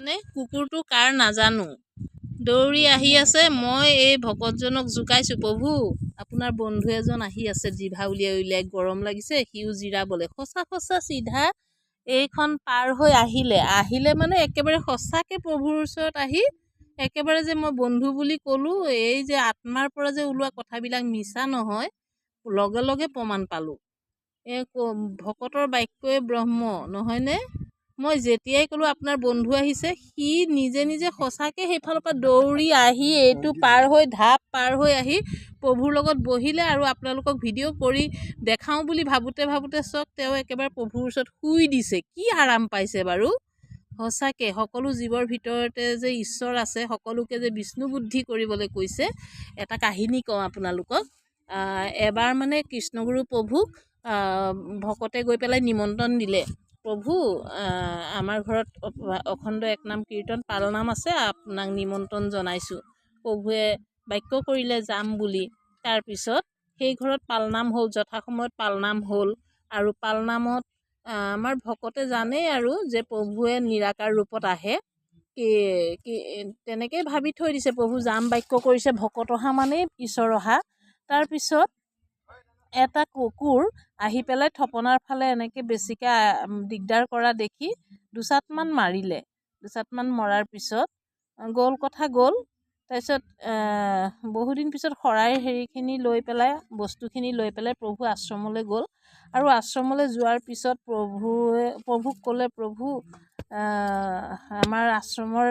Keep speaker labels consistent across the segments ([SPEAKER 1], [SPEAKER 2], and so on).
[SPEAKER 1] মানে কুকুৰটো কাৰ নাজানো দৌৰি আহি আছে। মই এই ভকতজনক জোকাইছোঁ, প্ৰভু আপোনাৰ বন্ধু এজন আহি আছে, জিভা উলিয়াই উলিয়াই গৰম লাগিছে, সিও জিৰাবলে। সঁচা সঁচা চিধা এইখন পাৰ হৈ আহিলে মানে একেবাৰে সঁচাকৈ প্ৰভুৰ ওচৰত আহি একেবাৰে যে মই বন্ধু বুলি ক'লোঁ, এই যে আত্মাৰ পৰা যে ওলোৱা কথাবিলাক মিছা নহয়, লগে লগে প্ৰমাণ পালোঁ। ভকতৰ বাক্যই ব্ৰহ্ম নহয়নে? মই যেতিয়াই ক'লোঁ আপোনাৰ বন্ধু আহিছে, সি নিজে নিজে সঁচাকৈ সেইফালৰ পৰা দৌৰি আহি এইটো পাৰ হৈ ঢাপ পাৰ হৈ আহি প্ৰভুৰ লগত বহিলে। আৰু আপোনালোকক ভিডিঅ' কৰি দেখাওঁ বুলি ভাবোঁতে চাওক তেওঁ একেবাৰে প্ৰভুৰ ওচৰত শুই দিছে। কি আৰাম পাইছে বাৰু? সঁচাকৈ সকলো জীৱৰ ভিতৰতে যে ঈশ্বৰ আছে, সকলোকে যে বিষ্ণু বুদ্ধি কৰিবলৈ কৈছে। এটা কাহিনী কওঁ আপোনালোকক। এবাৰ মানে কৃষ্ণগুৰু প্ৰভুক ভকতে গৈ পেলাই নিমন্ত্ৰণ দিলে, প্ৰভু আমাৰ ঘৰত অখণ্ড একনাম কীৰ্তন পালনাম আছে, আপোনাক নিমন্ত্ৰণ জনাইছোঁ। প্ৰভুৱে বাক্য কৰিলে যাম বুলি। তাৰপিছত সেই ঘৰত পালনাম হ'ল, যথাসময়ত পালনাম হ'ল। আৰু পালনামত আমাৰ ভকতে জানেই আৰু যে প্ৰভুৱে নিৰাকাৰ ৰূপত আহে। তেনেকেই ভাবি থৈ দিছে, প্ৰভু যাম বাক্য কৰিছে, ভকত অহা মানেই ঈশ্বৰ অহা। তাৰপিছত এটা কুকুৰ আহি পেলাই থপনাৰ ফালে এনেকৈ বেছিকৈ দিগদাৰ কৰা দেখি দুচাটমান মাৰিলে। দুচাটমান মৰাৰ পিছত গ'ল কথা গ'ল। তাৰপিছত বহুদিন পিছত শৰাই হেৰিখিনি লৈ পেলাই, বস্তুখিনি লৈ পেলাই প্ৰভু আশ্ৰমলৈ গ'ল। আৰু আশ্ৰমলৈ যোৱাৰ পিছত প্ৰভুক ক'লে, প্ৰভু আমাৰ আশ্ৰমৰ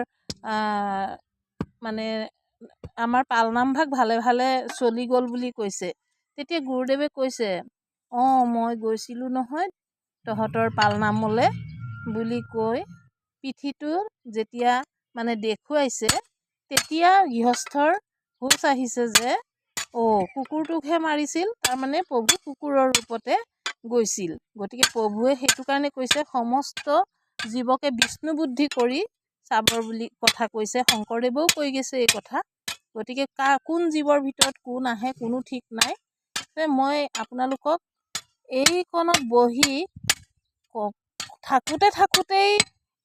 [SPEAKER 1] মানে আমাৰ পালনামভাগ ভালে ভালে চলি গ'ল বুলি কৈছে। তেতিয়া গুৰুদেৱে কৈছে, মই গৈছিলোঁ নহয় তহঁতৰ পালনামলৈ বুলি কৈ পিঠিটো যেতিয়া মানে দেখুৱাইছে, তেতিয়া গৃহস্থৰ হুঁচ আহিছে যে কুকুৰটোকহে মাৰিছিল, তাৰমানে প্ৰভু কুকুৰৰ ৰূপতে গৈছিল। গতিকে প্ৰভুৱে সেইটো কাৰণে কৈছে সমস্ত জীৱকে বিষ্ণু বুদ্ধি কৰি চাবৰ বুলি কথা কৈছে। শংকৰদেৱেও কৈ গৈছে এই কথা। গতিকে কোন জীৱৰ ভিতৰত কোন আহে কোনো ঠিক নাই। মই আপোনালোকক এইকণত বহি থাকোঁতেই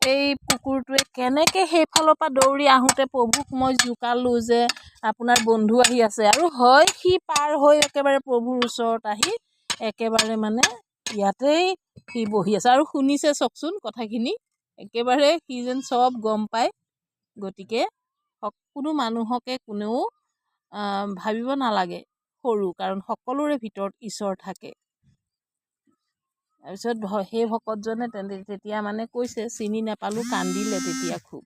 [SPEAKER 1] এই কুকুৰটোৱে কেনেকৈ সেইফালৰ পৰা দৌৰি আহোঁতে প্ৰভুক মই জোকালোঁ যে আপোনাৰ বন্ধু আহি আছে। আৰু হয় সি পাৰ হৈ একেবাৰে প্ৰভুৰ ওচৰত আহি একেবাৰে মানে ইয়াতেই সি বহি আছে আৰু শুনিছে চাওকচোন কথাখিনি। একেবাৰে সি যেন চব গম পায়। গতিকে কোনো মানুহকে কোনেও ভাবিব নালাগে সৰু, কাৰণ সকলোৰে ভিতৰত ঈশ্বৰ থাকে। তাৰপিছত সেই ভকতজনে তেতিয়া মানে কৈছে, চিনি নাপালোঁ, কান্দিলে তেতিয়া খুব।